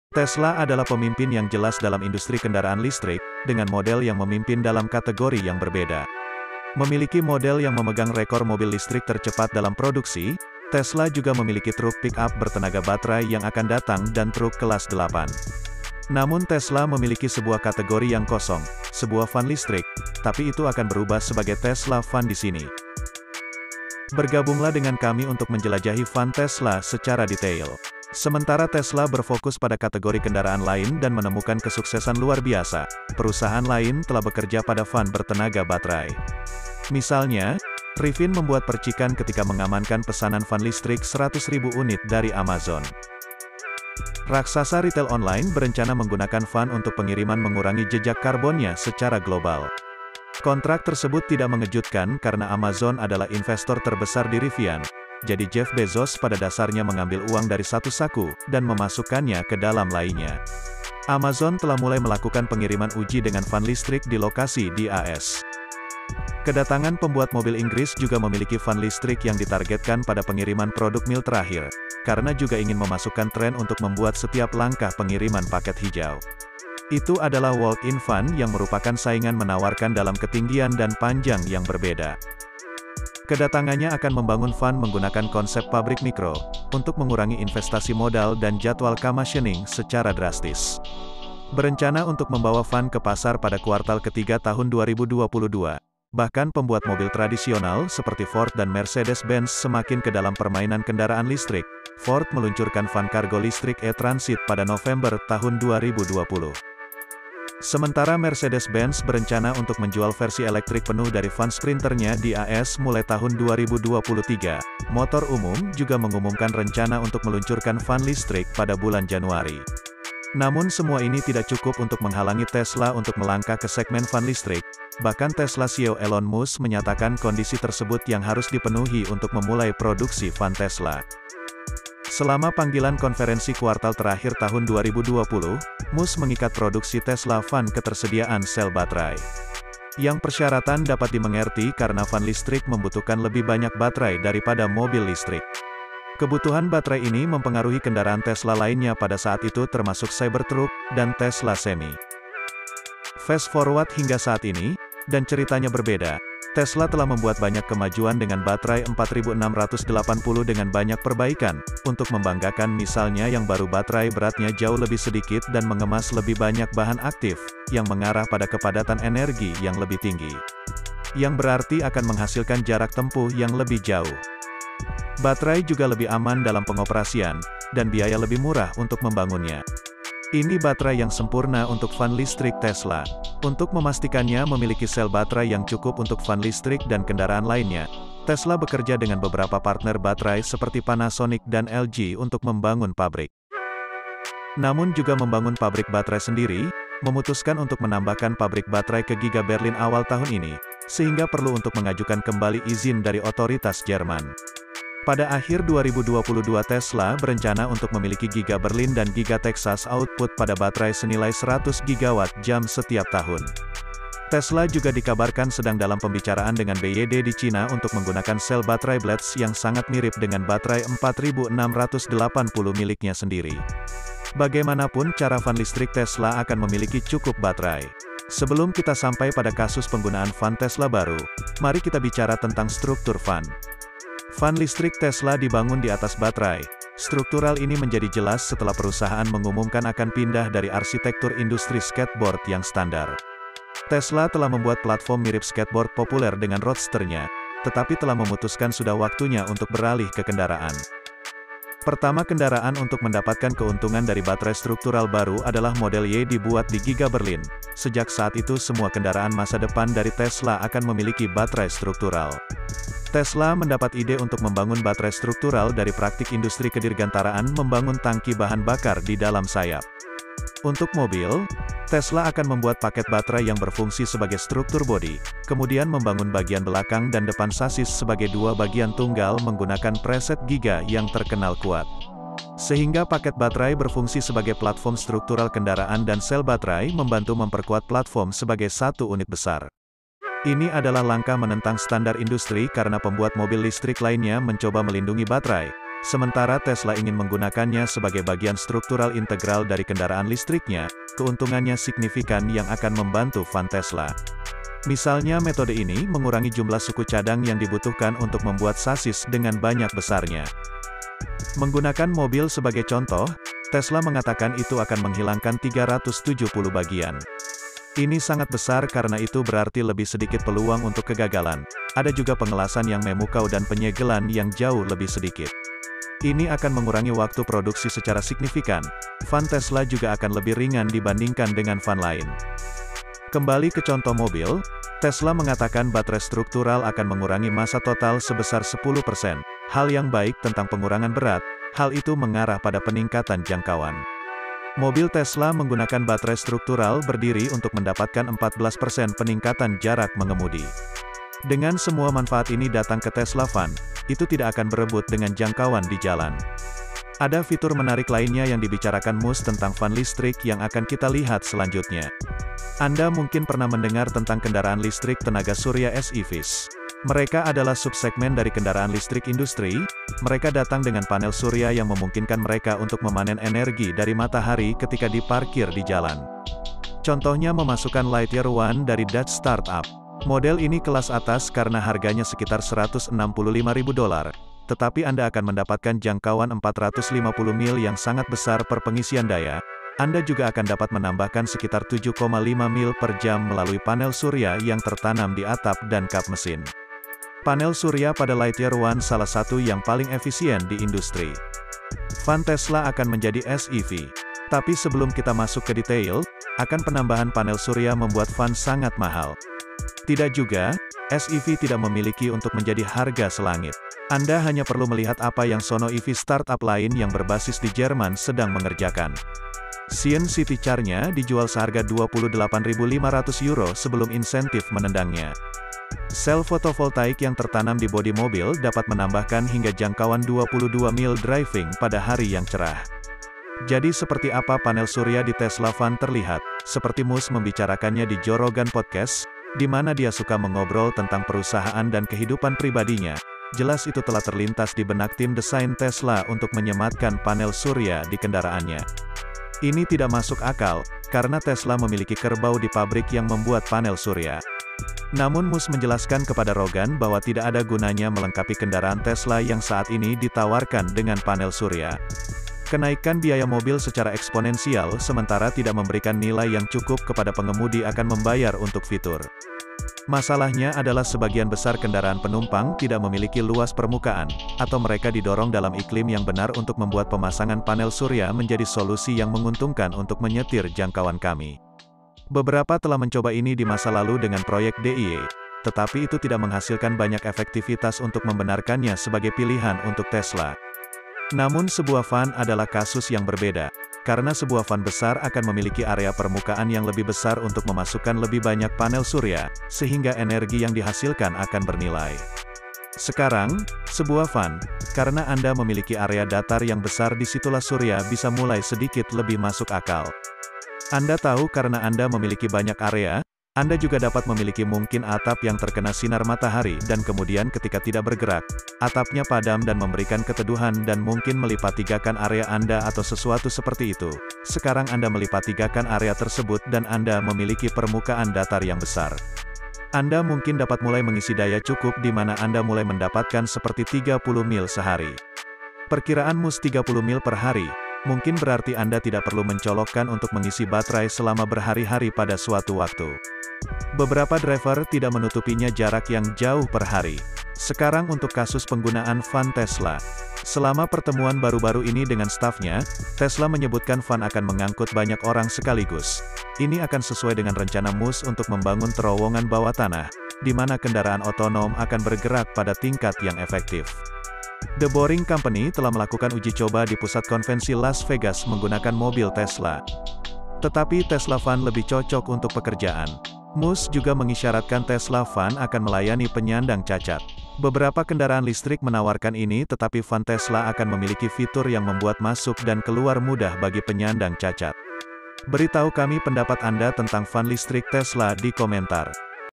Tesla adalah pemimpin yang jelas dalam industri kendaraan listrik, dengan model yang memimpin dalam kategori yang berbeda. Memiliki model yang memegang rekor mobil listrik tercepat dalam produksi, Tesla juga memiliki truk pick-up bertenaga baterai yang akan datang dan truk kelas 8. Namun Tesla memiliki sebuah kategori yang kosong, sebuah van listrik, tapi itu akan berubah sebagai Tesla Van di sini. Bergabunglah dengan kami untuk menjelajahi van Tesla secara detail. Sementara Tesla berfokus pada kategori kendaraan lain dan menemukan kesuksesan luar biasa, perusahaan lain telah bekerja pada van bertenaga baterai. Misalnya, Rivian membuat percikan ketika mengamankan pesanan van listrik 100.000 unit dari Amazon. Raksasa retail online berencana menggunakan van untuk pengiriman mengurangi jejak karbonnya secara global. Kontrak tersebut tidak mengejutkan karena Amazon adalah investor terbesar di Rivian. Jadi Jeff Bezos pada dasarnya mengambil uang dari satu saku, dan memasukkannya ke dalam lainnya. Amazon telah mulai melakukan pengiriman uji dengan van listrik di lokasi di AS. Kedatangan pembuat mobil Inggris juga memiliki van listrik yang ditargetkan pada pengiriman produk mil terakhir, karena juga ingin memasukkan tren untuk membuat setiap langkah pengiriman paket hijau. Itu adalah walk-in van yang merupakan saingan menawarkan dalam ketinggian dan panjang yang berbeda. Kedatangannya akan membangun van menggunakan konsep pabrik mikro, untuk mengurangi investasi modal dan jadwal commissioning secara drastis. Berencana untuk membawa van ke pasar pada kuartal ketiga tahun 2022. Bahkan pembuat mobil tradisional seperti Ford dan Mercedes-Benz semakin ke dalam permainan kendaraan listrik. Ford meluncurkan van kargo listrik e-Transit pada November tahun 2020. Sementara Mercedes-Benz berencana untuk menjual versi elektrik penuh dari van Sprinternya di AS mulai tahun 2023. Motor Umum juga mengumumkan rencana untuk meluncurkan van listrik pada bulan Januari. Namun semua ini tidak cukup untuk menghalangi Tesla untuk melangkah ke segmen van listrik. Bahkan Tesla CEO Elon Musk menyatakan kondisi tersebut yang harus dipenuhi untuk memulai produksi van Tesla. Selama panggilan konferensi kuartal terakhir tahun 2020, Musk mengikat produksi Tesla Van ketersediaan sel baterai. Yang persyaratan dapat dimengerti karena van listrik membutuhkan lebih banyak baterai daripada mobil listrik. Kebutuhan baterai ini mempengaruhi kendaraan Tesla lainnya pada saat itu termasuk Cybertruck dan Tesla Semi. Fast forward hingga saat ini, dan ceritanya berbeda. Tesla telah membuat banyak kemajuan dengan baterai 4680 dengan banyak perbaikan, untuk membanggakan misalnya yang baru baterai beratnya jauh lebih sedikit dan mengemas lebih banyak bahan aktif, yang mengarah pada kepadatan energi yang lebih tinggi. Yang berarti akan menghasilkan jarak tempuh yang lebih jauh. Baterai juga lebih aman dalam pengoperasian, dan biaya lebih murah untuk membangunnya. Ini baterai yang sempurna untuk van listrik Tesla. Untuk memastikannya memiliki sel baterai yang cukup untuk van listrik dan kendaraan lainnya, Tesla bekerja dengan beberapa partner baterai seperti Panasonic dan LG untuk membangun pabrik. Namun juga membangun pabrik baterai sendiri, memutuskan untuk menambahkan pabrik baterai ke Giga Berlin awal tahun ini, sehingga perlu untuk mengajukan kembali izin dari otoritas Jerman. Pada akhir 2022 Tesla berencana untuk memiliki Giga Berlin dan Giga Texas output pada baterai senilai 100 gigawatt jam setiap tahun. Tesla juga dikabarkan sedang dalam pembicaraan dengan BYD di Cina untuk menggunakan sel baterai Blades yang sangat mirip dengan baterai 4680 miliknya sendiri. Bagaimanapun cara van listrik Tesla akan memiliki cukup baterai. Sebelum kita sampai pada kasus penggunaan van Tesla baru, mari kita bicara tentang struktur van. Van listrik Tesla dibangun di atas baterai. Struktural ini menjadi jelas setelah perusahaan mengumumkan akan pindah dari arsitektur industri skateboard yang standar. Tesla telah membuat platform mirip skateboard populer dengan roadsternya, tetapi telah memutuskan sudah waktunya untuk beralih ke kendaraan. Pertama kendaraan untuk mendapatkan keuntungan dari baterai struktural baru adalah Model Y dibuat di Giga Berlin. Sejak saat itu semua kendaraan masa depan dari Tesla akan memiliki baterai struktural. Tesla mendapat ide untuk membangun baterai struktural dari praktik industri kedirgantaraan membangun tangki bahan bakar di dalam sayap. Untuk mobil, Tesla akan membuat paket baterai yang berfungsi sebagai struktur bodi, kemudian membangun bagian belakang dan depan sasis sebagai dua bagian tunggal menggunakan preset Giga yang terkenal kuat. Sehingga paket baterai berfungsi sebagai platform struktural kendaraan dan sel baterai membantu memperkuat platform sebagai satu unit besar. Ini adalah langkah menentang standar industri karena pembuat mobil listrik lainnya mencoba melindungi baterai, Sementara Tesla ingin menggunakannya sebagai bagian struktural integral dari kendaraan listriknya, keuntungannya signifikan yang akan membantu van Tesla. Misalnya metode ini mengurangi jumlah suku cadang yang dibutuhkan untuk membuat sasis dengan banyak besarnya. Menggunakan mobil sebagai contoh, Tesla mengatakan itu akan menghilangkan 370 bagian. Ini sangat besar karena itu berarti lebih sedikit peluang untuk kegagalan. Ada juga pengelasan yang memukau dan penyegelan yang jauh lebih sedikit. Ini akan mengurangi waktu produksi secara signifikan. Van Tesla juga akan lebih ringan dibandingkan dengan van lain. Kembali ke contoh mobil, Tesla mengatakan baterai struktural akan mengurangi massa total sebesar 10%. Hal yang baik tentang pengurangan berat, hal itu mengarah pada peningkatan jangkauan. Mobil Tesla menggunakan baterai struktural berdiri untuk mendapatkan 14% peningkatan jarak mengemudi. Dengan semua manfaat ini datang ke Tesla Van, itu tidak akan berebut dengan jangkauan di jalan. Ada fitur menarik lainnya yang dibicarakan Musk tentang van listrik yang akan kita lihat selanjutnya. Anda mungkin pernah mendengar tentang kendaraan listrik tenaga surya SEVs. Mereka adalah subsegmen dari kendaraan listrik industri. Mereka datang dengan panel surya yang memungkinkan mereka untuk memanen energi dari matahari ketika diparkir di jalan. Contohnya memasukkan Lightyear One dari Dutch startup. Model ini kelas atas karena harganya sekitar $165.000, tetapi Anda akan mendapatkan jangkauan 450 mil yang sangat besar per pengisian daya. Anda juga akan dapat menambahkan sekitar 7,5 mil per jam melalui panel surya yang tertanam di atap dan kap mesin. Panel surya pada Lightyear One salah satu yang paling efisien di industri. Van Tesla akan menjadi SEV. Tapi sebelum kita masuk ke detail, akan penambahan panel surya membuat van sangat mahal. Tidak juga, SEV tidak memiliki untuk menjadi harga selangit. Anda hanya perlu melihat apa yang Sono EV startup lain yang berbasis di Jerman sedang mengerjakan. Sion City Charge-nya dijual seharga €28.500 sebelum insentif menendangnya. Sel fotovoltaik yang tertanam di bodi mobil dapat menambahkan hingga jangkauan 22 mil driving pada hari yang cerah. Jadi seperti apa panel surya di Tesla Van terlihat? Seperti Musk membicarakannya di Joe Rogan Podcast, di mana dia suka mengobrol tentang perusahaan dan kehidupan pribadinya. Jelas itu telah terlintas di benak tim desain Tesla untuk menyematkan panel surya di kendaraannya. Ini tidak masuk akal, karena Tesla memiliki kerbau di pabrik yang membuat panel surya. Namun Musk menjelaskan kepada Rogan bahwa tidak ada gunanya melengkapi kendaraan Tesla yang saat ini ditawarkan dengan panel surya. Kenaikan biaya mobil secara eksponensial sementara tidak memberikan nilai yang cukup kepada pengemudi akan membayar untuk fitur. Masalahnya adalah sebagian besar kendaraan penumpang tidak memiliki luas permukaan, atau mereka didorong dalam iklim yang benar untuk membuat pemasangan panel surya menjadi solusi yang menguntungkan untuk menyetir jangkauan kami. Beberapa telah mencoba ini di masa lalu dengan proyek DIY, tetapi itu tidak menghasilkan banyak efektivitas untuk membenarkannya sebagai pilihan untuk Tesla. Namun sebuah van adalah kasus yang berbeda, karena sebuah van besar akan memiliki area permukaan yang lebih besar untuk memasukkan lebih banyak panel surya, sehingga energi yang dihasilkan akan bernilai. Sekarang, sebuah van, karena Anda memiliki area datar yang besar disitulah surya bisa mulai sedikit lebih masuk akal. Anda tahu karena Anda memiliki banyak area, Anda juga dapat memiliki mungkin atap yang terkena sinar matahari dan kemudian ketika tidak bergerak, atapnya padam dan memberikan keteduhan dan mungkin melipat tigakan area Anda atau sesuatu seperti itu. Sekarang Anda melipat tigakan area tersebut dan Anda memiliki permukaan datar yang besar. Anda mungkin dapat mulai mengisi daya cukup di mana Anda mulai mendapatkan seperti 30 mil sehari. Perkiraan Musk 30 mil per hari. Mungkin berarti Anda tidak perlu mencolokkan untuk mengisi baterai selama berhari-hari pada suatu waktu. Beberapa driver tidak menutupinya jarak yang jauh per hari. Sekarang untuk kasus penggunaan van Tesla. Selama pertemuan baru-baru ini dengan stafnya, Tesla menyebutkan van akan mengangkut banyak orang sekaligus. Ini akan sesuai dengan rencana Musk untuk membangun terowongan bawah tanah, di mana kendaraan otonom akan bergerak pada tingkat yang efektif. The Boring Company telah melakukan uji coba di pusat konvensi Las Vegas menggunakan mobil Tesla. Tetapi Tesla Van lebih cocok untuk pekerjaan. Musk juga mengisyaratkan Tesla Van akan melayani penyandang cacat. Beberapa kendaraan listrik menawarkan ini tetapi van Tesla akan memiliki fitur yang membuat masuk dan keluar mudah bagi penyandang cacat. Beritahu kami pendapat Anda tentang van listrik Tesla di komentar.